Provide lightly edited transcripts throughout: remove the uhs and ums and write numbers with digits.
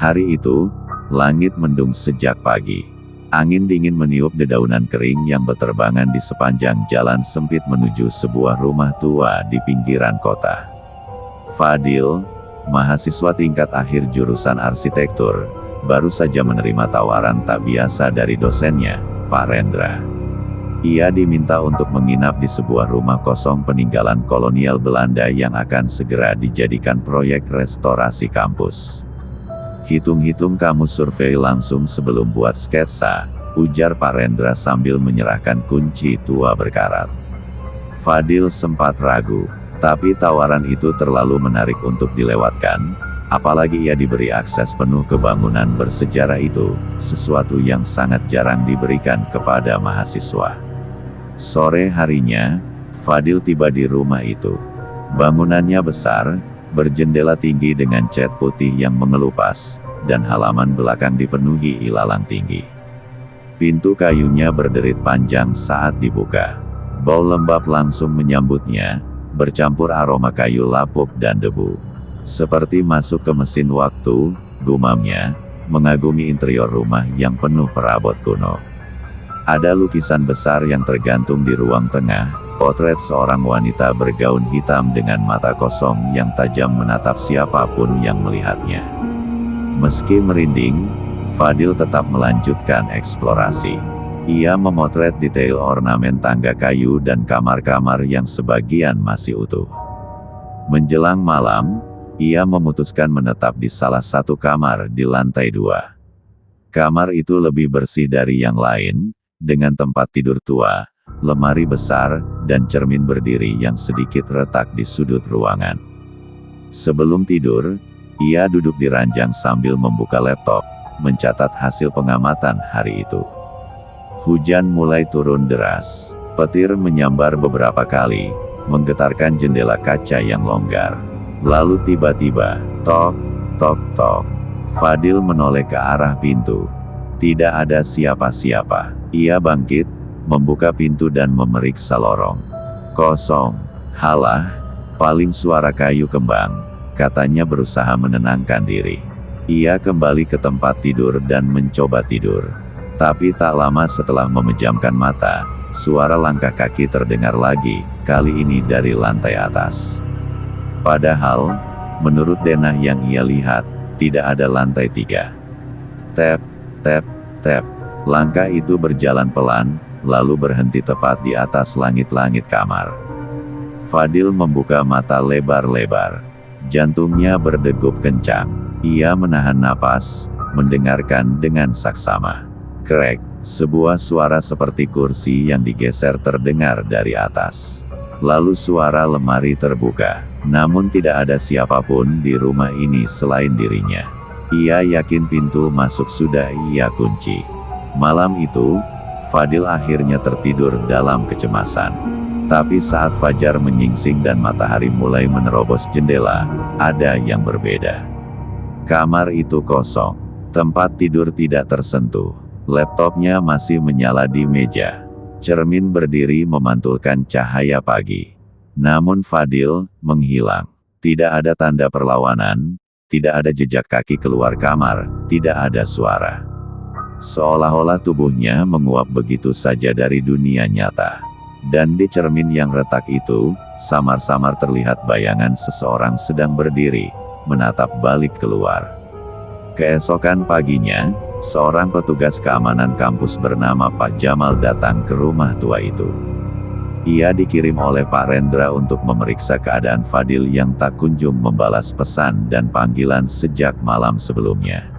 Hari itu, langit mendung sejak pagi. Angin dingin meniup dedaunan kering yang berterbangan di sepanjang jalan sempit menuju sebuah rumah tua di pinggiran kota. Fadil, mahasiswa tingkat akhir jurusan arsitektur, baru saja menerima tawaran tak biasa dari dosennya, Pak Rendra. Ia diminta untuk menginap di sebuah rumah kosong peninggalan kolonial Belanda yang akan segera dijadikan proyek restorasi kampus. Hitung-hitung kamu survei langsung sebelum buat sketsa, ujar Pak Rendra sambil menyerahkan kunci tua berkarat. Fadil sempat ragu, tapi tawaran itu terlalu menarik untuk dilewatkan, apalagi ia diberi akses penuh ke bangunan bersejarah itu, sesuatu yang sangat jarang diberikan kepada mahasiswa. Sore harinya, Fadil tiba di rumah itu. Bangunannya besar, berjendela tinggi dengan cat putih yang mengelupas, dan halaman belakang dipenuhi ilalang tinggi. Pintu kayunya berderit panjang saat dibuka. Bau lembab langsung menyambutnya, bercampur aroma kayu lapuk dan debu. Seperti masuk ke mesin waktu, gumamnya, mengagumi interior rumah yang penuh perabot kuno. Ada lukisan besar yang tergantung di ruang tengah, potret seorang wanita bergaun hitam dengan mata kosong yang tajam menatap siapapun yang melihatnya. Meski merinding, Fadil tetap melanjutkan eksplorasi. Ia memotret detail ornamen tangga kayu dan kamar-kamar yang sebagian masih utuh. Menjelang malam, ia memutuskan menetap di salah satu kamar di lantai 2. Kamar itu lebih bersih dari yang lain, dengan tempat tidur tua, lemari besar, dan cermin berdiri yang sedikit retak di sudut ruangan. Sebelum tidur, ia duduk di ranjang sambil membuka laptop, mencatat hasil pengamatan hari itu. Hujan mulai turun deras. Petir menyambar beberapa kali, menggetarkan jendela kaca yang longgar. Lalu tiba-tiba, tok, tok, tok. Fadil menoleh ke arah pintu. Tidak ada siapa-siapa. Ia bangkit, membuka pintu dan memeriksa lorong. Kosong. Halah, paling suara kayu kembang, katanya berusaha menenangkan diri. Ia kembali ke tempat tidur dan mencoba tidur. Tapi tak lama setelah memejamkan mata, suara langkah kaki terdengar lagi, kali ini dari lantai atas. Padahal, menurut denah yang ia lihat, tidak ada lantai 3. Tap, tap, tap. Langkah itu berjalan pelan, lalu berhenti tepat di atas langit-langit kamar. Fadil membuka mata lebar-lebar. Jantungnya berdegup kencang. Ia menahan napas, mendengarkan dengan saksama. Krek, sebuah suara seperti kursi yang digeser terdengar dari atas. Lalu suara lemari terbuka, namun tidak ada siapapun di rumah ini selain dirinya. Ia yakin pintu masuk sudah ia kunci. Malam itu, Fadil akhirnya tertidur dalam kecemasan. Tapi saat fajar menyingsing dan matahari mulai menerobos jendela, ada yang berbeda. Kamar itu kosong. Tempat tidur tidak tersentuh. Laptopnya masih menyala di meja. Cermin berdiri memantulkan cahaya pagi. Namun Fadil menghilang. Tidak ada tanda perlawanan, tidak ada jejak kaki keluar kamar, tidak ada suara. Seolah-olah tubuhnya menguap begitu saja dari dunia nyata. Dan di cermin yang retak itu, samar-samar terlihat bayangan seseorang sedang berdiri, menatap balik keluar. Keesokan paginya, seorang petugas keamanan kampus bernama Pak Jamal datang ke rumah tua itu. Ia dikirim oleh Pak Rendra untuk memeriksa keadaan Fadil yang tak kunjung membalas pesan dan panggilan sejak malam sebelumnya.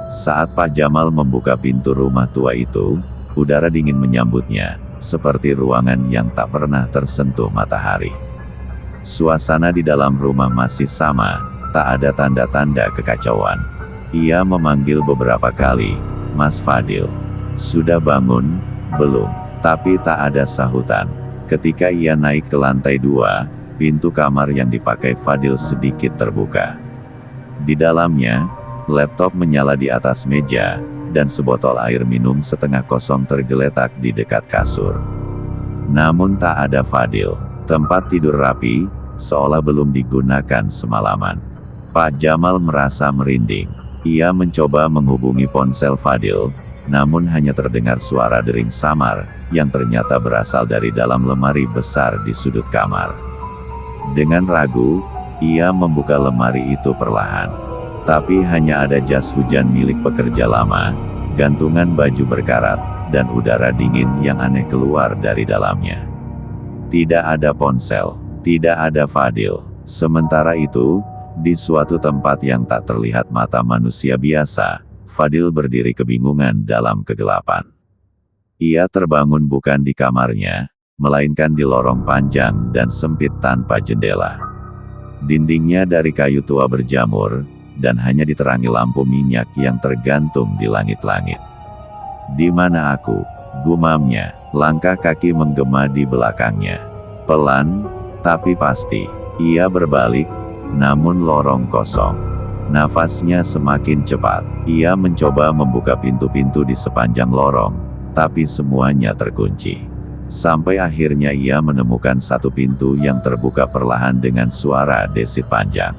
Saat Pak Jamal membuka pintu rumah tua itu, udara dingin menyambutnya, seperti ruangan yang tak pernah tersentuh matahari. Suasana di dalam rumah masih sama, tak ada tanda-tanda kekacauan. Ia memanggil beberapa kali, "Mas Fadil, sudah bangun, belum?" Tapi tak ada sahutan. Ketika ia naik ke lantai 2, pintu kamar yang dipakai Fadil sedikit terbuka. Di dalamnya, laptop menyala di atas meja, dan sebotol air minum setengah kosong tergeletak di dekat kasur. Namun tak ada Fadil. Tempat tidur rapi, seolah belum digunakan semalaman. Pak Jamal merasa merinding. Ia mencoba menghubungi ponsel Fadil, namun hanya terdengar suara dering samar, yang ternyata berasal dari dalam lemari besar di sudut kamar. Dengan ragu, ia membuka lemari itu perlahan. Tapi hanya ada jas hujan milik pekerja lama, gantungan baju berkarat, dan udara dingin yang aneh keluar dari dalamnya. Tidak ada ponsel, tidak ada Fadil. Sementara itu, di suatu tempat yang tak terlihat mata manusia biasa, Fadil berdiri kebingungan dalam kegelapan. Ia terbangun bukan di kamarnya, melainkan di lorong panjang dan sempit tanpa jendela. Dindingnya dari kayu tua berjamur, dan hanya diterangi lampu minyak yang tergantung di langit-langit. "Di mana aku?" gumamnya. Langkah kaki menggema di belakangnya. Pelan, tapi pasti. Ia berbalik, namun lorong kosong. Nafasnya semakin cepat. Ia mencoba membuka pintu-pintu di sepanjang lorong, tapi semuanya terkunci. Sampai akhirnya ia menemukan satu pintu yang terbuka perlahan dengan suara desit panjang.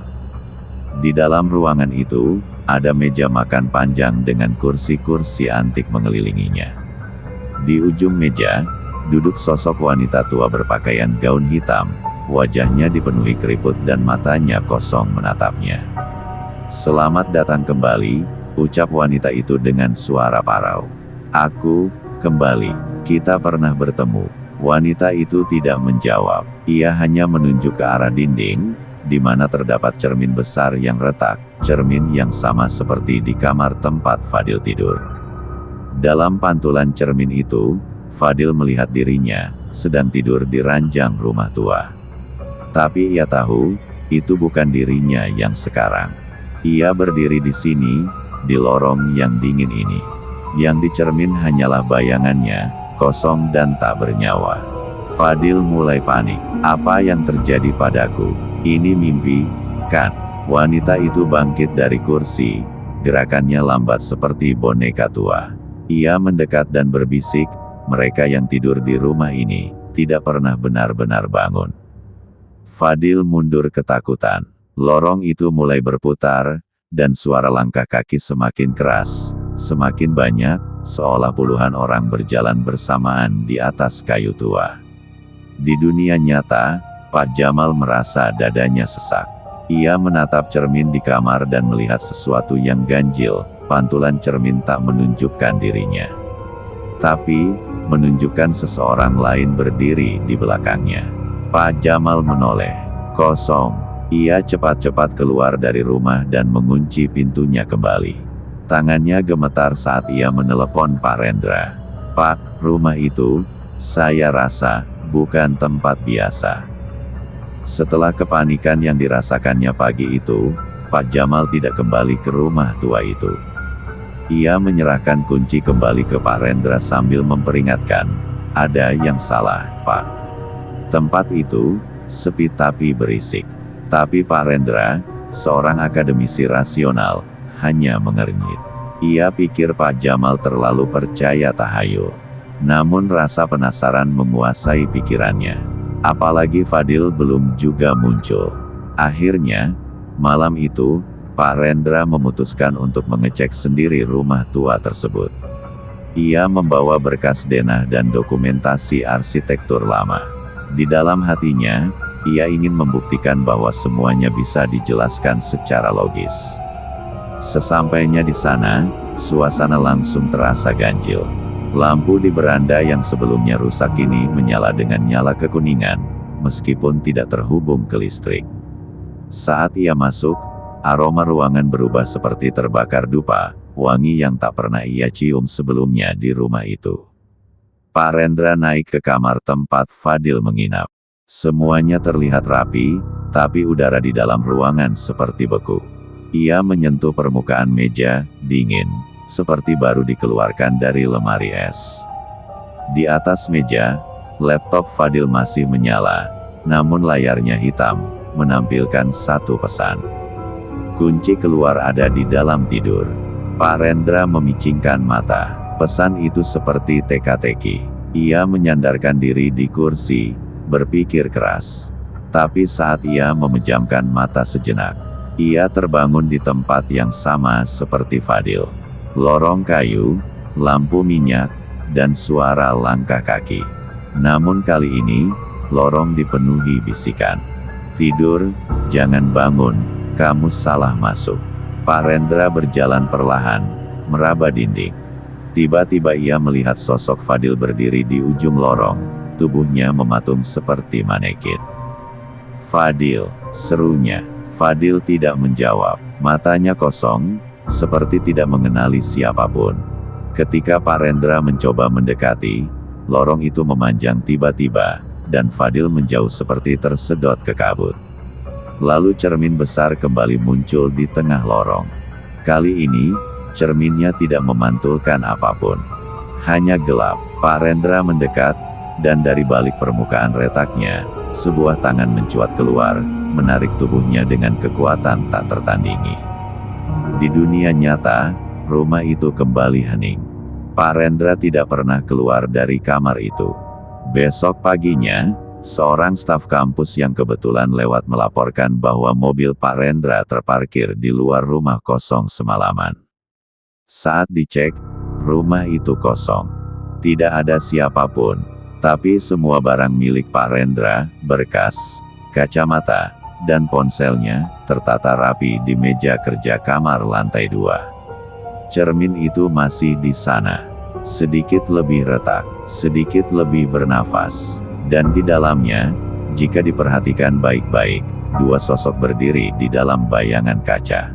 Di dalam ruangan itu, ada meja makan panjang dengan kursi-kursi antik mengelilinginya. Di ujung meja, duduk sosok wanita tua berpakaian gaun hitam, wajahnya dipenuhi keriput dan matanya kosong menatapnya. "Selamat datang kembali," ucap wanita itu dengan suara parau. "Aku, kembali. Kita pernah bertemu." Wanita itu tidak menjawab. Ia hanya menunjuk ke arah dinding, di mana terdapat cermin besar yang retak, cermin yang sama seperti di kamar tempat Fadil tidur. Dalam pantulan cermin itu, Fadil melihat dirinya, sedang tidur di ranjang rumah tua. Tapi ia tahu, itu bukan dirinya yang sekarang. Ia berdiri di sini, di lorong yang dingin ini. Yang di cermin hanyalah bayangannya, kosong dan tak bernyawa. Fadil mulai panik. "Apa yang terjadi padaku? Ini mimpi, kan?" Wanita itu bangkit dari kursi, gerakannya lambat seperti boneka tua. Ia mendekat dan berbisik, "Mereka yang tidur di rumah ini, tidak pernah benar-benar bangun." Fadil mundur ketakutan. Lorong itu mulai berputar, dan suara langkah kaki semakin keras, semakin banyak, seolah puluhan orang berjalan bersamaan di atas kayu tua. Di dunia nyata, Pak Jamal merasa dadanya sesak. Ia menatap cermin di kamar dan melihat sesuatu yang ganjil. Pantulan cermin tak menunjukkan dirinya, tapi menunjukkan seseorang lain berdiri di belakangnya. Pak Jamal menoleh. Kosong. Ia cepat-cepat keluar dari rumah dan mengunci pintunya kembali. Tangannya gemetar saat ia menelepon Pak Rendra. "Pak, rumah itu, saya rasa, bukan tempat biasa." Setelah kepanikan yang dirasakannya pagi itu, Pak Jamal tidak kembali ke rumah tua itu. Ia menyerahkan kunci kembali ke Pak Rendra sambil memperingatkan, "Ada yang salah, Pak." Tempat itu, sepi tapi berisik. Tapi Pak Rendra, seorang akademisi rasional, hanya mengernyit. Ia pikir Pak Jamal terlalu percaya tahayul. Namun rasa penasaran menguasai pikirannya. Apalagi Fadil belum juga muncul. Akhirnya, malam itu, Pak Rendra memutuskan untuk mengecek sendiri rumah tua tersebut. Ia membawa berkas denah dan dokumentasi arsitektur lama. Di dalam hatinya, ia ingin membuktikan bahwa semuanya bisa dijelaskan secara logis. Sesampainya di sana, suasana langsung terasa ganjil. Lampu di beranda yang sebelumnya rusak ini menyala dengan nyala kekuningan, meskipun tidak terhubung ke listrik. Saat ia masuk, aroma ruangan berubah seperti terbakar dupa, wangi yang tak pernah ia cium sebelumnya di rumah itu. Pak Rendra naik ke kamar tempat Fadil menginap. Semuanya terlihat rapi, tapi udara di dalam ruangan seperti beku. Ia menyentuh permukaan meja, dingin, seperti baru dikeluarkan dari lemari es. Di atas meja, laptop Fadil masih menyala, namun layarnya hitam, menampilkan satu pesan. "Kunci keluar ada di dalam tidur." Pak Rendra memicingkan mata. Pesan itu seperti teka-teki. Ia menyandarkan diri di kursi, berpikir keras. Tapi saat ia memejamkan mata sejenak, Ia terbangun di tempat yang sama seperti Fadil. Lorong kayu, lampu minyak, dan suara langkah kaki. Namun kali ini, lorong dipenuhi bisikan. "Tidur, jangan bangun, kamu salah masuk." Pak Rendra berjalan perlahan, meraba dinding. Tiba-tiba ia melihat sosok Fadil berdiri di ujung lorong, tubuhnya mematung seperti manekin. "Fadil," serunya. Fadil tidak menjawab, matanya kosong, seperti tidak mengenali siapapun. Ketika Pak Rendra mencoba mendekati, lorong itu memanjang tiba-tiba, dan Fadil menjauh seperti tersedot ke kabut. Lalu cermin besar kembali muncul di tengah lorong. Kali ini, cerminnya tidak memantulkan apapun. Hanya gelap. Pak Rendra mendekat, dan dari balik permukaan retaknya, sebuah tangan mencuat keluar, menarik tubuhnya dengan kekuatan tak tertandingi. Di dunia nyata, rumah itu kembali hening. Pak Rendra tidak pernah keluar dari kamar itu. Besok paginya, seorang staf kampus yang kebetulan lewat melaporkan bahwa mobil Pak Rendra terparkir di luar rumah kosong semalaman. Saat dicek, rumah itu kosong. Tidak ada siapapun, tapi semua barang milik Pak Rendra, berkas, kacamata, dan ponselnya, tertata rapi di meja kerja kamar lantai 2. Cermin itu masih di sana. Sedikit lebih retak, sedikit lebih bernafas. Dan di dalamnya, jika diperhatikan baik-baik, dua sosok berdiri di dalam bayangan kaca.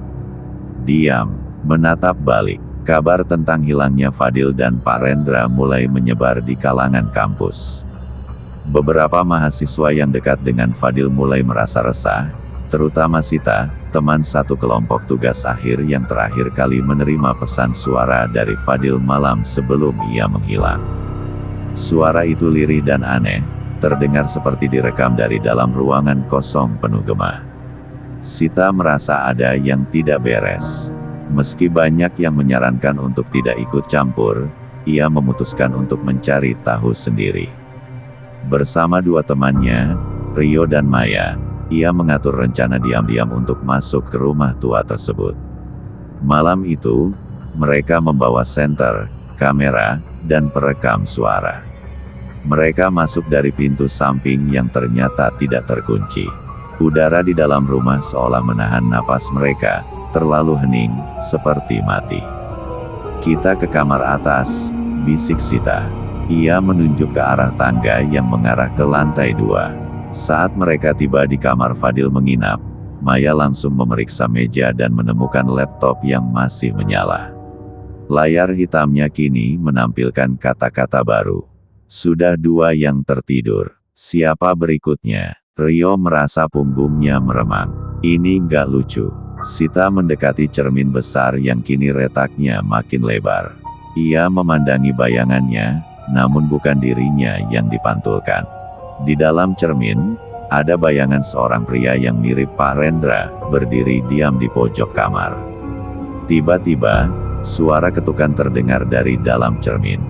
Diam, menatap balik. Kabar tentang hilangnya Fadil dan Pak Rendra mulai menyebar di kalangan kampus. Beberapa mahasiswa yang dekat dengan Fadil mulai merasa resah, terutama Sita, teman satu kelompok tugas akhir yang terakhir kali menerima pesan suara dari Fadil malam sebelum ia menghilang. Suara itu lirih dan aneh, terdengar seperti direkam dari dalam ruangan kosong penuh gema. Sita merasa ada yang tidak beres. Meski banyak yang menyarankan untuk tidak ikut campur, ia memutuskan untuk mencari tahu sendiri. Bersama dua temannya, Rio dan Maya, ia mengatur rencana diam-diam untuk masuk ke rumah tua tersebut. Malam itu, mereka membawa senter, kamera, dan perekam suara. Mereka masuk dari pintu samping yang ternyata tidak terkunci. Udara di dalam rumah seolah menahan napas mereka, terlalu hening, seperti mati. "Kita ke kamar atas," bisik Sita. Ia menunjuk ke arah tangga yang mengarah ke lantai 2. Saat mereka tiba di kamar Fadil menginap, Maya langsung memeriksa meja dan menemukan laptop yang masih menyala. Layar hitamnya kini menampilkan kata-kata baru. "Sudah 2 yang tertidur. Siapa berikutnya?" Rio merasa punggungnya meremang. Ini nggak lucu. Sita mendekati cermin besar yang kini retaknya makin lebar. Ia memandangi bayangannya, namun bukan dirinya yang dipantulkan. Di dalam cermin, ada bayangan seorang pria yang mirip Pak Rendra, berdiri diam di pojok kamar. Tiba-tiba, suara ketukan terdengar dari dalam cermin.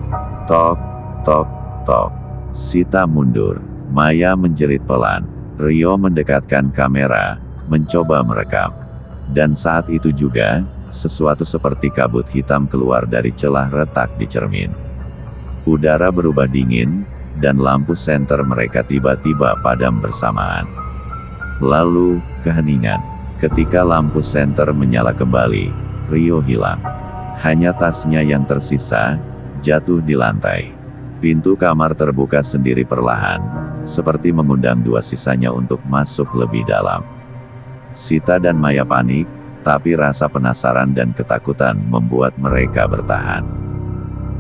Tok, tok, tok. Sita mundur. Maya menjerit pelan. Rio mendekatkan kamera, mencoba merekam. Dan saat itu juga, sesuatu seperti kabut hitam keluar dari celah retak di cermin. Udara berubah dingin, dan lampu senter mereka tiba-tiba padam bersamaan. Lalu, keheningan. Ketika lampu senter menyala kembali, Rio hilang. Hanya tasnya yang tersisa, jatuh di lantai. Pintu kamar terbuka sendiri perlahan, seperti mengundang dua sisanya untuk masuk lebih dalam. Sita dan Maya panik, tapi rasa penasaran dan ketakutan membuat mereka bertahan.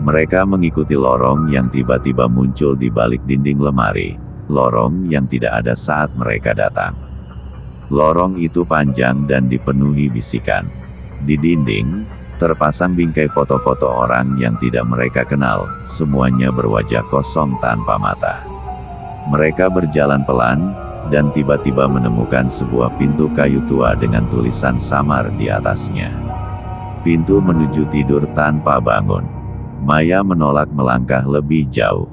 Mereka mengikuti lorong yang tiba-tiba muncul di balik dinding lemari, lorong yang tidak ada saat mereka datang. Lorong itu panjang dan dipenuhi bisikan. Di dinding, terpasang bingkai foto-foto orang yang tidak mereka kenal, semuanya berwajah kosong tanpa mata. Mereka berjalan pelan, dan tiba-tiba menemukan sebuah pintu kayu tua dengan tulisan samar di atasnya. Pintu menuju tidur tanpa bangun. Maya menolak melangkah lebih jauh.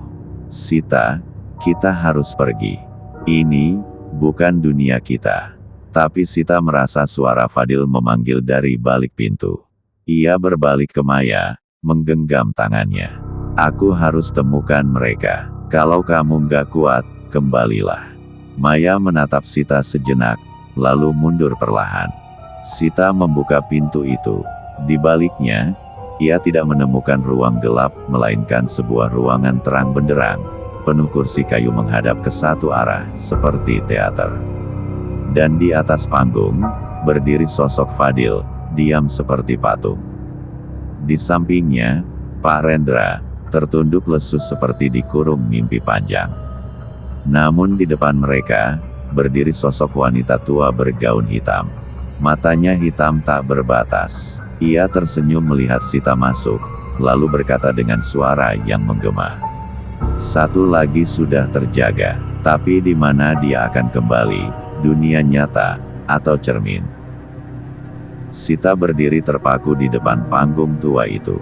"Sita, kita harus pergi. Ini bukan dunia kita." Tapi Sita merasa suara Fadil memanggil dari balik pintu. Ia berbalik ke Maya, menggenggam tangannya. Aku harus temukan mereka. Kalau kamu nggak kuat, kembalilah. Maya menatap Sita sejenak, lalu mundur perlahan. Sita membuka pintu itu. Di baliknya, ia tidak menemukan ruang gelap, melainkan sebuah ruangan terang benderang, penuh kursi kayu menghadap ke satu arah, seperti teater. Dan di atas panggung, berdiri sosok Fadil, diam seperti patung. Di sampingnya, Pak Rendra, tertunduk lesu seperti dikurung mimpi panjang. Namun di depan mereka, berdiri sosok wanita tua bergaun hitam. Matanya hitam tak berbatas. Ia tersenyum melihat Sita masuk, lalu berkata dengan suara yang menggema. Satu lagi sudah terjaga, tapi di mana dia akan kembali? Dunia nyata, atau cermin? Sita berdiri terpaku di depan panggung tua itu.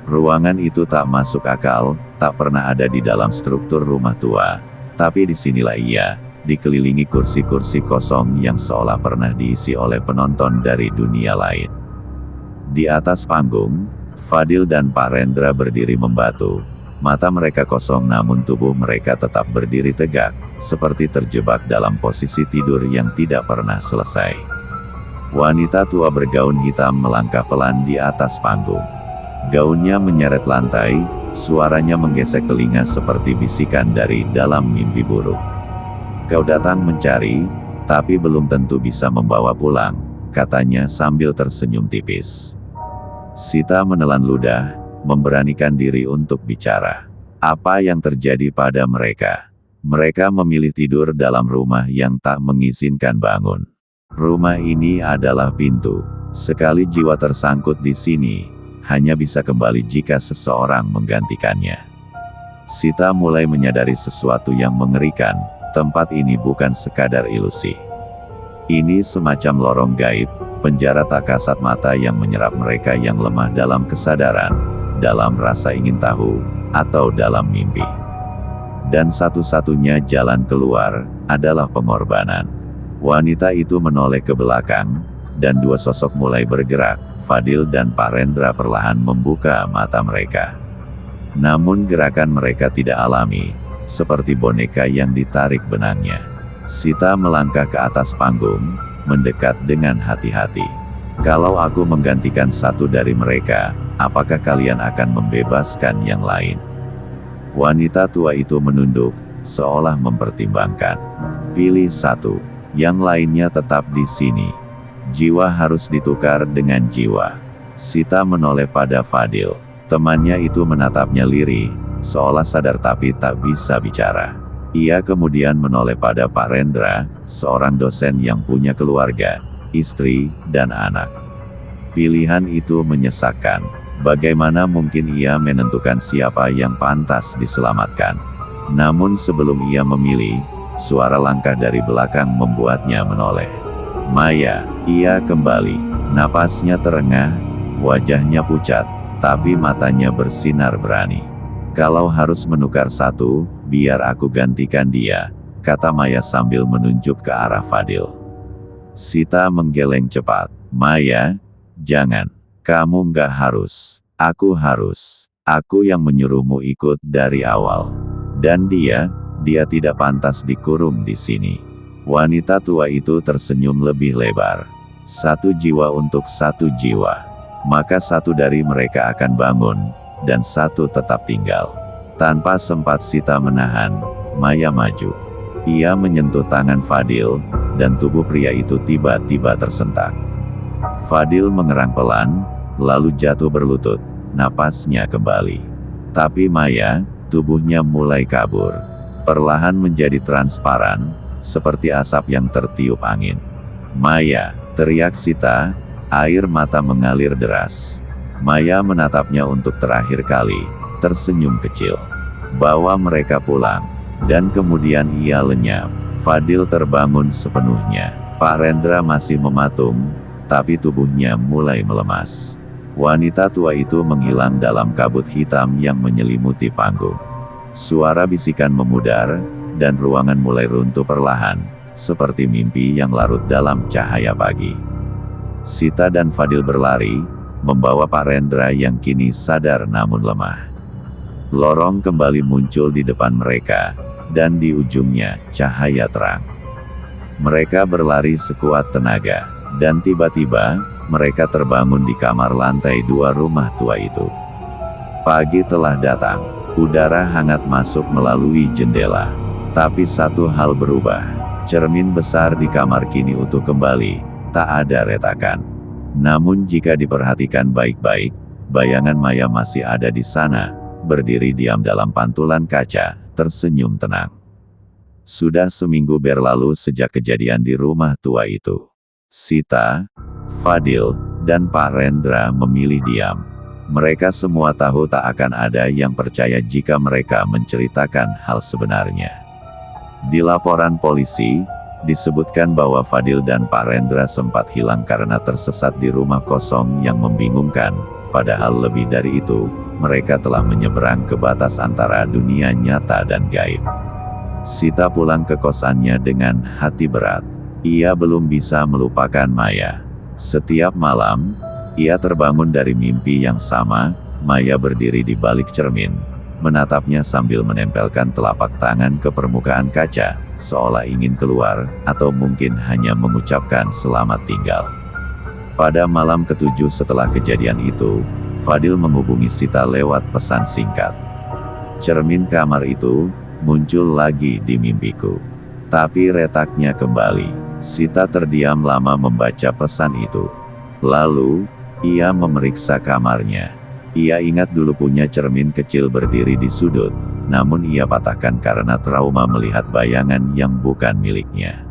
Ruangan itu tak masuk akal, tak pernah ada di dalam struktur rumah tua. Tapi disinilah ia, dikelilingi kursi-kursi kosong yang seolah pernah diisi oleh penonton dari dunia lain. Di atas panggung, Fadil dan Pak Rendra berdiri membatu. Mata mereka kosong namun tubuh mereka tetap berdiri tegak, seperti terjebak dalam posisi tidur yang tidak pernah selesai. Wanita tua bergaun hitam melangkah pelan di atas panggung. Gaunnya menyeret lantai, suaranya menggesek telinga seperti bisikan dari dalam mimpi buruk. Kau datang mencari, tapi belum tentu bisa membawa pulang, katanya sambil tersenyum tipis. Sita menelan ludah, memberanikan diri untuk bicara. Apa yang terjadi pada mereka? Mereka memilih tidur dalam rumah yang tak mengizinkan bangun. Rumah ini adalah pintu. Sekali jiwa tersangkut di sini, hanya bisa kembali jika seseorang menggantikannya. Sita mulai menyadari sesuatu yang mengerikan. Tempat ini bukan sekadar ilusi. Ini semacam lorong gaib, penjara tak kasat mata yang menyerap mereka yang lemah dalam kesadaran, dalam rasa ingin tahu, atau dalam mimpi. Dan satu-satunya jalan keluar, adalah pengorbanan. Wanita itu menoleh ke belakang, dan dua sosok mulai bergerak. Fadil dan Pak Rendra perlahan membuka mata mereka. Namun gerakan mereka tidak alami, seperti boneka yang ditarik benangnya. Sita melangkah ke atas panggung, mendekat dengan hati-hati. Kalau aku menggantikan satu dari mereka, apakah kalian akan membebaskan yang lain? Wanita tua itu menunduk, seolah mempertimbangkan. Pilih satu, yang lainnya tetap di sini. Jiwa harus ditukar dengan jiwa. Sita menoleh pada Fadil. Temannya itu menatapnya lirih, seolah sadar tapi tak bisa bicara. Ia kemudian menoleh pada Pak Rendra, seorang dosen yang punya keluarga, istri, dan anak. Pilihan itu menyesakkan. Bagaimana mungkin ia menentukan siapa yang pantas diselamatkan? Namun sebelum ia memilih, suara langkah dari belakang membuatnya menoleh. Maya, ia kembali. Napasnya terengah, wajahnya pucat, tapi matanya bersinar berani. Kalau harus menukar satu, biar aku gantikan dia, kata Maya sambil menunjuk ke arah Fadil. Sita menggeleng cepat. Maya, jangan. Kamu nggak harus. Aku harus. Aku yang menyuruhmu ikut dari awal. Dan dia tidak pantas dikurung di sini. Wanita tua itu tersenyum lebih lebar. Satu jiwa untuk satu jiwa. Maka satu dari mereka akan bangun, dan satu tetap tinggal. Tanpa sempat Sita menahan, Maya maju. Ia menyentuh tangan Fadil, dan tubuh pria itu tiba-tiba tersentak. Fadil mengerang pelan, lalu jatuh berlutut, napasnya kembali. Tapi Maya, tubuhnya mulai kabur. Perlahan menjadi transparan, seperti asap yang tertiup angin. Maya, teriak Sita, air mata mengalir deras. Maya menatapnya untuk terakhir kali, tersenyum kecil. Bawa mereka pulang. Dan kemudian ia lenyap. Fadil terbangun sepenuhnya. Pak Rendra masih mematung, tapi tubuhnya mulai melemas. Wanita tua itu menghilang dalam kabut hitam yang menyelimuti panggung. Suara bisikan memudar, dan ruangan mulai runtuh perlahan, seperti mimpi yang larut dalam cahaya pagi. Sita dan Fadil berlari, membawa Pak Rendra yang kini sadar namun lemah. Lorong kembali muncul di depan mereka, dan di ujungnya, cahaya terang. Mereka berlari sekuat tenaga, dan tiba-tiba, mereka terbangun di kamar lantai 2 rumah tua itu. Pagi telah datang, udara hangat masuk melalui jendela. Tapi satu hal berubah, cermin besar di kamar kini utuh kembali, tak ada retakan. Namun jika diperhatikan baik-baik, bayangan Maya masih ada di sana, berdiri diam dalam pantulan kaca, tersenyum tenang. Sudah seminggu berlalu sejak kejadian di rumah tua itu. Sita, Fadil, dan Pak Rendra memilih diam. Mereka semua tahu tak akan ada yang percaya jika mereka menceritakan hal sebenarnya. Di laporan polisi, disebutkan bahwa Fadil dan Pak Rendra sempat hilang karena tersesat di rumah kosong yang membingungkan, padahal lebih dari itu, mereka telah menyeberang ke batas antara dunia nyata dan gaib. Sita pulang ke kosannya dengan hati berat. Ia belum bisa melupakan Maya. Setiap malam, ia terbangun dari mimpi yang sama. Maya berdiri di balik cermin, menatapnya sambil menempelkan telapak tangan ke permukaan kaca, seolah ingin keluar, atau mungkin hanya mengucapkan selamat tinggal. Pada malam ketujuh setelah kejadian itu, Fadil menghubungi Sita lewat pesan singkat. Cermin kamar itu muncul lagi di mimpiku. Tapi retaknya kembali. Sita terdiam lama membaca pesan itu. Lalu, ia memeriksa kamarnya. Ia ingat dulu punya cermin kecil berdiri di sudut, namun ia patahkan karena trauma melihat bayangan yang bukan miliknya.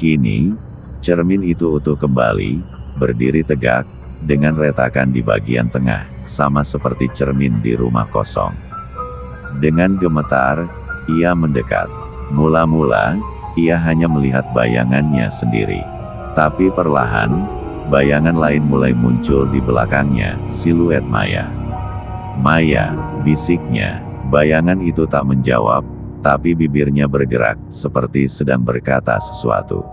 Kini, cermin itu utuh kembali, berdiri tegak, dengan retakan di bagian tengah, sama seperti cermin di rumah kosong. Dengan gemetar, ia mendekat. Mula-mula, ia hanya melihat bayangannya sendiri. Tapi perlahan, bayangan lain mulai muncul di belakangnya, siluet Maya. Maya, bisiknya. Bayangan itu tak menjawab, tapi bibirnya bergerak, seperti sedang berkata sesuatu.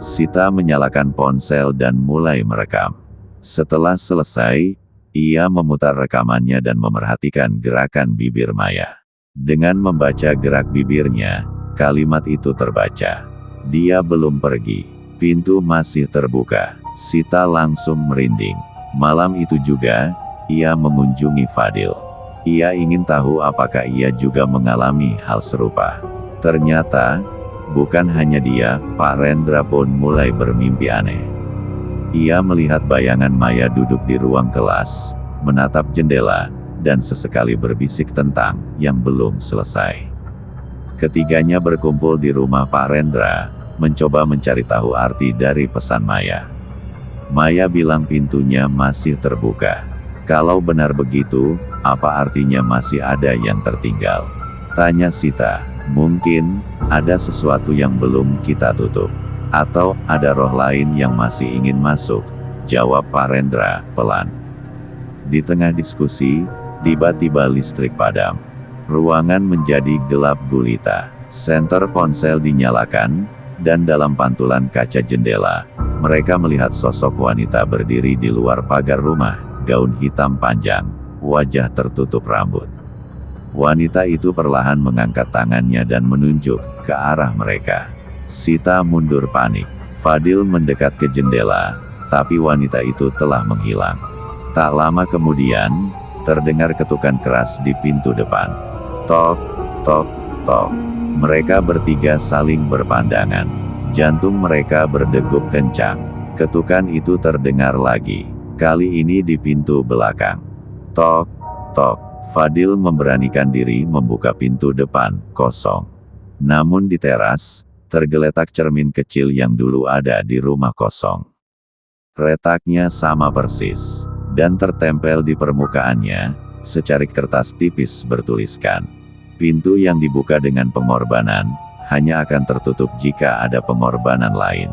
Sita menyalakan ponsel dan mulai merekam. Setelah selesai, ia memutar rekamannya dan memerhatikan gerakan bibir Maya. Dengan membaca gerak bibirnya, kalimat itu terbaca. Dia belum pergi. Pintu masih terbuka. Sita langsung merinding. Malam itu juga, ia mengunjungi Fadil. Ia ingin tahu apakah ia juga mengalami hal serupa. Ternyata, bukan hanya dia, Pak Rendra pun mulai bermimpi aneh. Ia melihat bayangan Maya duduk di ruang kelas, menatap jendela, dan sesekali berbisik tentang yang belum selesai. Ketiganya berkumpul di rumah Pak Rendra, mencoba mencari tahu arti dari pesan Maya. Maya bilang pintunya masih terbuka. Kalau benar begitu, apa artinya masih ada yang tertinggal? Tanya Sita. Mungkin, ada sesuatu yang belum kita tutup. Atau, ada roh lain yang masih ingin masuk. Jawab Pak Rendra, pelan. Di tengah diskusi, tiba-tiba listrik padam. Ruangan menjadi gelap gulita. Senter ponsel dinyalakan, dan dalam pantulan kaca jendela, mereka melihat sosok wanita berdiri di luar pagar rumah, gaun hitam panjang, wajah tertutup rambut. Wanita itu perlahan mengangkat tangannya dan menunjuk ke arah mereka. Sita mundur panik. Fadil mendekat ke jendela, tapi wanita itu telah menghilang. Tak lama kemudian, terdengar ketukan keras di pintu depan. Tok, tok, tok. Mereka bertiga saling berpandangan. Jantung mereka berdegup kencang. Ketukan itu terdengar lagi. Kali ini di pintu belakang. Tok, tok. Fadil memberanikan diri membuka pintu depan, kosong. Namun di teras, tergeletak cermin kecil yang dulu ada di rumah kosong. Retaknya sama persis, dan tertempel di permukaannya, secarik kertas tipis bertuliskan. Pintu yang dibuka dengan pengorbanan, hanya akan tertutup jika ada pengorbanan lain.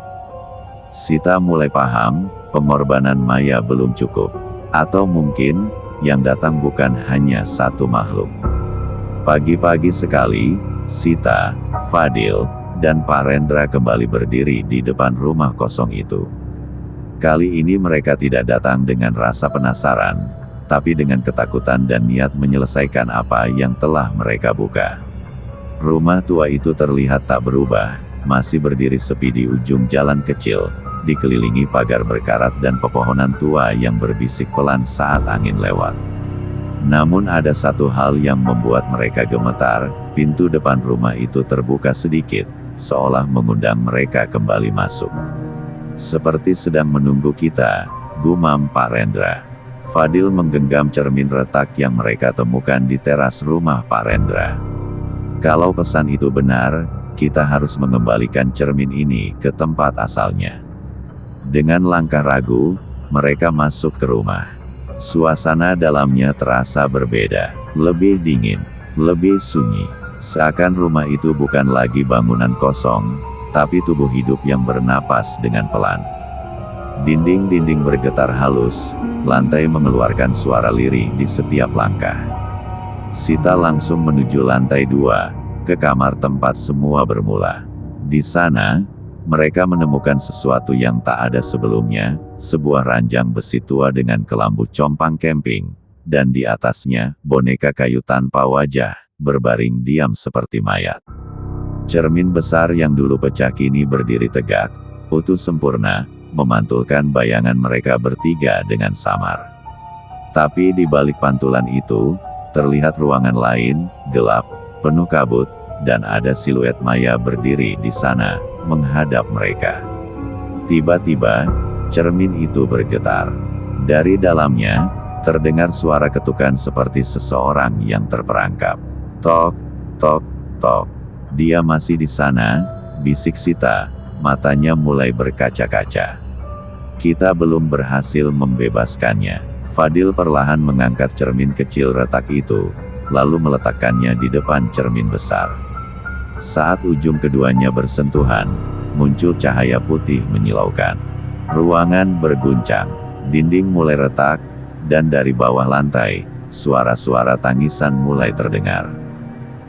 Sita mulai paham, pengorbanan Maya belum cukup. Atau mungkin, yang datang bukan hanya satu makhluk. Pagi-pagi sekali, Sita, Fadil, dan Parendra kembali berdiri di depan rumah kosong itu. Kali ini mereka tidak datang dengan rasa penasaran, tapi dengan ketakutan dan niat menyelesaikan apa yang telah mereka buka. Rumah tua itu terlihat tak berubah, masih berdiri sepi di ujung jalan kecil, dikelilingi pagar berkarat dan pepohonan tua yang berbisik pelan saat angin lewat. Namun ada satu hal yang membuat mereka gemetar, pintu depan rumah itu terbuka sedikit, seolah mengundang mereka kembali masuk. Seperti sedang menunggu kita, gumam Parendra. Fadil menggenggam cermin retak yang mereka temukan di teras rumah Parendra. Kalau pesan itu benar, kita harus mengembalikan cermin ini ke tempat asalnya. Dengan langkah ragu, mereka masuk ke rumah. Suasana dalamnya terasa berbeda, lebih dingin, lebih sunyi. Seakan rumah itu bukan lagi bangunan kosong, tapi tubuh hidup yang bernapas dengan pelan. Dinding-dinding bergetar halus, lantai mengeluarkan suara lirih di setiap langkah. Sita langsung menuju lantai 2, ke kamar tempat semua bermula. Di sana, mereka menemukan sesuatu yang tak ada sebelumnya, sebuah ranjang besi tua dengan kelambu compang camping, dan di atasnya, boneka kayu tanpa wajah, berbaring diam seperti mayat. Cermin besar yang dulu pecah kini berdiri tegak, utuh sempurna, memantulkan bayangan mereka bertiga dengan samar. Tapi di balik pantulan itu, terlihat ruangan lain, gelap, penuh kabut, dan ada siluet Maya berdiri di sana, menghadap mereka. Tiba-tiba, cermin itu bergetar. Dari dalamnya, terdengar suara ketukan seperti seseorang yang terperangkap. Tok, tok, tok. Dia masih di sana, bisik Sita, matanya mulai berkaca-kaca. Kita belum berhasil membebaskannya. Fadil perlahan mengangkat cermin kecil retak itu, lalu meletakkannya di depan cermin besar. Saat ujung keduanya bersentuhan, muncul cahaya putih menyilaukan. Ruangan berguncang, dinding mulai retak, dan dari bawah lantai, suara-suara tangisan mulai terdengar.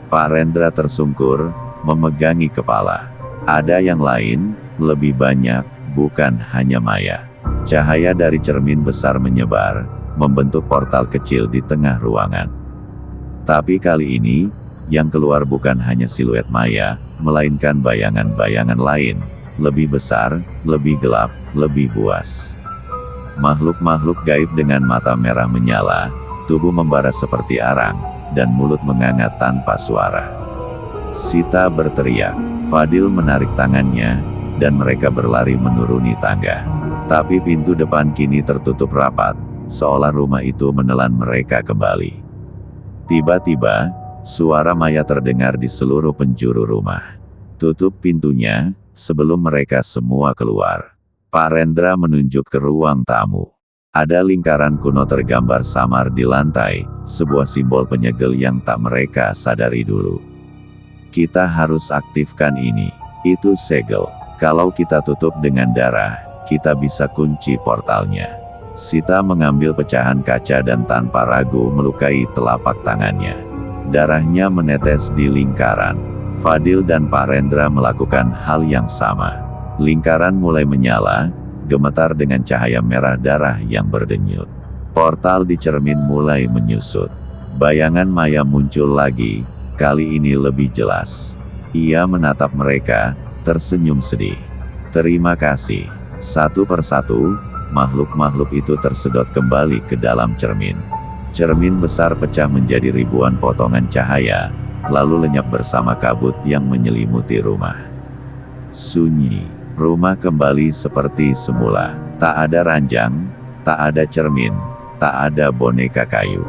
Parendra tersungkur, memegangi kepala. Ada yang lain, lebih banyak, bukan hanya Maya. Cahaya dari cermin besar menyebar, membentuk portal kecil di tengah ruangan. Tapi kali ini, yang keluar bukan hanya siluet Maya, melainkan bayangan-bayangan lain, lebih besar, lebih gelap, lebih buas. Makhluk-makhluk gaib dengan mata merah menyala, tubuh membara seperti arang, dan mulut menganga tanpa suara. Sita berteriak, Fadil menarik tangannya, dan mereka berlari menuruni tangga. Tapi pintu depan kini tertutup rapat, seolah rumah itu menelan mereka kembali. Tiba-tiba, suara Maya terdengar di seluruh penjuru rumah. Tutup pintunya, sebelum mereka semua keluar. Parendra menunjuk ke ruang tamu. Ada lingkaran kuno tergambar samar di lantai, sebuah simbol penyegel yang tak mereka sadari dulu. Kita harus aktifkan ini. Itu segel. Kalau kita tutup dengan darah, kita bisa kunci portalnya. Sita mengambil pecahan kaca dan tanpa ragu melukai telapak tangannya. Darahnya menetes di lingkaran. Fadil dan Parendra melakukan hal yang sama. Lingkaran mulai menyala, gemetar dengan cahaya merah darah yang berdenyut. Portal di cermin mulai menyusut. Bayangan Maya muncul lagi, kali ini lebih jelas. Ia menatap mereka, tersenyum sedih. Terima kasih. Satu persatu, makhluk-makhluk itu tersedot kembali ke dalam cermin. Cermin besar pecah menjadi ribuan potongan cahaya, lalu lenyap bersama kabut yang menyelimuti rumah. Sunyi, rumah kembali seperti semula. Tak ada ranjang, tak ada cermin, tak ada boneka kayu.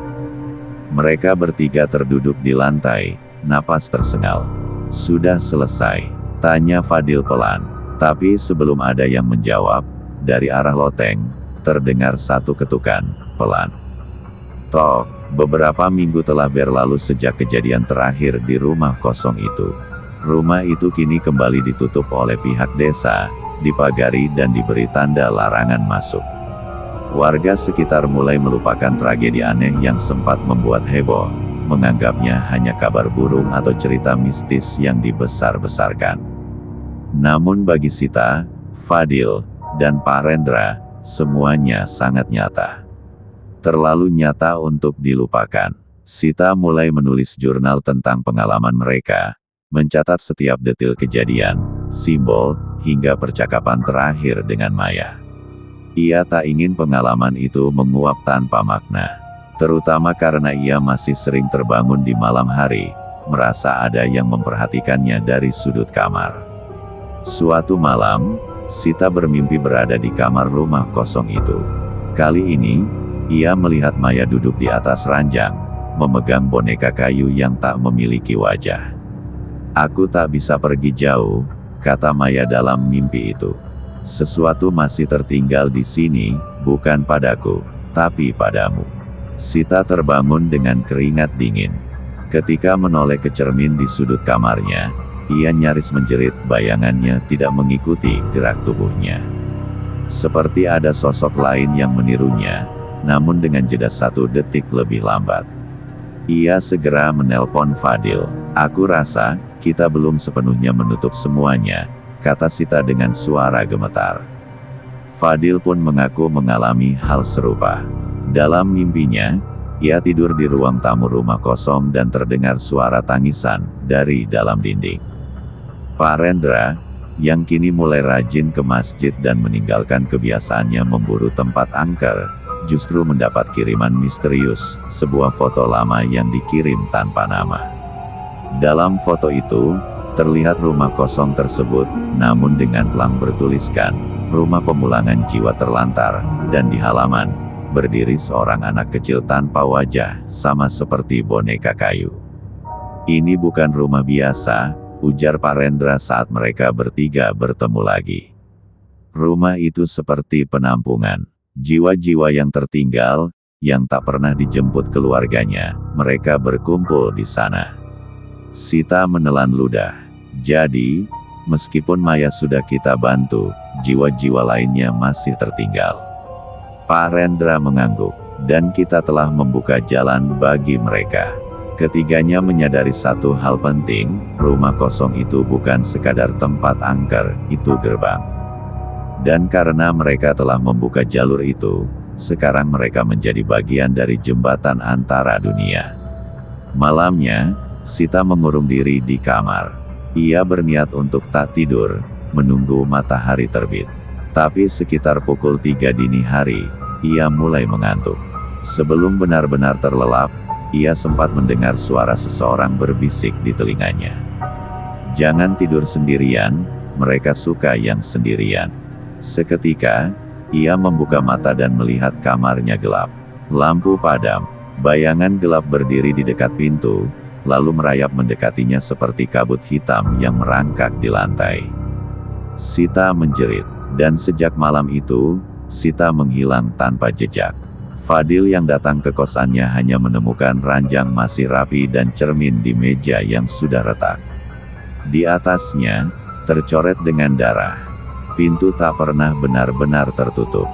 Mereka bertiga terduduk di lantai, napas tersengal. Sudah selesai? Tanya Fadil pelan. Tapi sebelum ada yang menjawab, dari arah loteng, terdengar satu ketukan, pelan. Tok, beberapa minggu telah berlalu sejak kejadian terakhir di rumah kosong itu. Rumah itu kini kembali ditutup oleh pihak desa, dipagari dan diberi tanda larangan masuk. Warga sekitar mulai melupakan tragedi aneh yang sempat membuat heboh, menganggapnya hanya kabar burung atau cerita mistis yang dibesar-besarkan. Namun bagi Sita, Fadil, dan Parendra, semuanya sangat nyata. Terlalu nyata untuk dilupakan. Sita mulai menulis jurnal tentang pengalaman mereka, mencatat setiap detil kejadian, simbol, hingga percakapan terakhir dengan Maya. Ia tak ingin pengalaman itu menguap tanpa makna. Terutama karena ia masih sering terbangun di malam hari, merasa ada yang memperhatikannya dari sudut kamar. Suatu malam, Sita bermimpi berada di kamar rumah kosong itu. Kali ini, ia melihat Maya duduk di atas ranjang, memegang boneka kayu yang tak memiliki wajah. "Aku tak bisa pergi jauh," kata Maya dalam mimpi itu. "Sesuatu masih tertinggal di sini, bukan padaku, tapi padamu." Sita terbangun dengan keringat dingin. Ketika menoleh ke cermin di sudut kamarnya, ia nyaris menjerit. Bayangannya tidak mengikuti gerak tubuhnya. Seperti ada sosok lain yang menirunya, namun dengan jeda 1 detik lebih lambat. Ia segera menelpon Fadil. "Aku rasa, kita belum sepenuhnya menutup semuanya," kata Sita dengan suara gemetar. Fadil pun mengaku mengalami hal serupa. Dalam mimpinya, ia tidur di ruang tamu rumah kosong dan terdengar suara tangisan dari dalam dinding. Parendra, yang kini mulai rajin ke masjid dan meninggalkan kebiasaannya memburu tempat angker, justru mendapat kiriman misterius, sebuah foto lama yang dikirim tanpa nama. Dalam foto itu, terlihat rumah kosong tersebut, namun dengan pelang bertuliskan, "Rumah Pemulangan Jiwa Terlantar," dan di halaman, berdiri seorang anak kecil tanpa wajah, sama seperti boneka kayu. "Ini bukan rumah biasa," ujar Parendra saat mereka bertiga bertemu lagi. "Rumah itu seperti penampungan jiwa-jiwa yang tertinggal, yang tak pernah dijemput keluarganya, mereka berkumpul di sana." Sita menelan ludah. "Jadi, meskipun Maya sudah kita bantu, jiwa-jiwa lainnya masih tertinggal." Parendra mengangguk. "Dan kita telah membuka jalan bagi mereka." Ketiganya menyadari satu hal penting, rumah kosong itu bukan sekadar tempat angker, itu gerbang. Dan karena mereka telah membuka jalur itu, sekarang mereka menjadi bagian dari jembatan antara dunia. Malamnya, Sita mengurung diri di kamar. Ia berniat untuk tak tidur, menunggu matahari terbit. Tapi sekitar pukul 3 dini hari, ia mulai mengantuk. Sebelum benar-benar terlelap, ia sempat mendengar suara seseorang berbisik di telinganya. "Jangan tidur sendirian, mereka suka yang sendirian." Seketika, ia membuka mata dan melihat kamarnya gelap. Lampu padam. Bayangan gelap berdiri di dekat pintu, lalu merayap mendekatinya seperti kabut hitam yang merangkak di lantai. Sita menjerit, dan sejak malam itu, Sita menghilang tanpa jejak. Fadil yang datang ke kosannya hanya menemukan ranjang masih rapi dan cermin di meja yang sudah retak. Di atasnya, tercoret dengan darah. Pintu tak pernah benar-benar tertutup.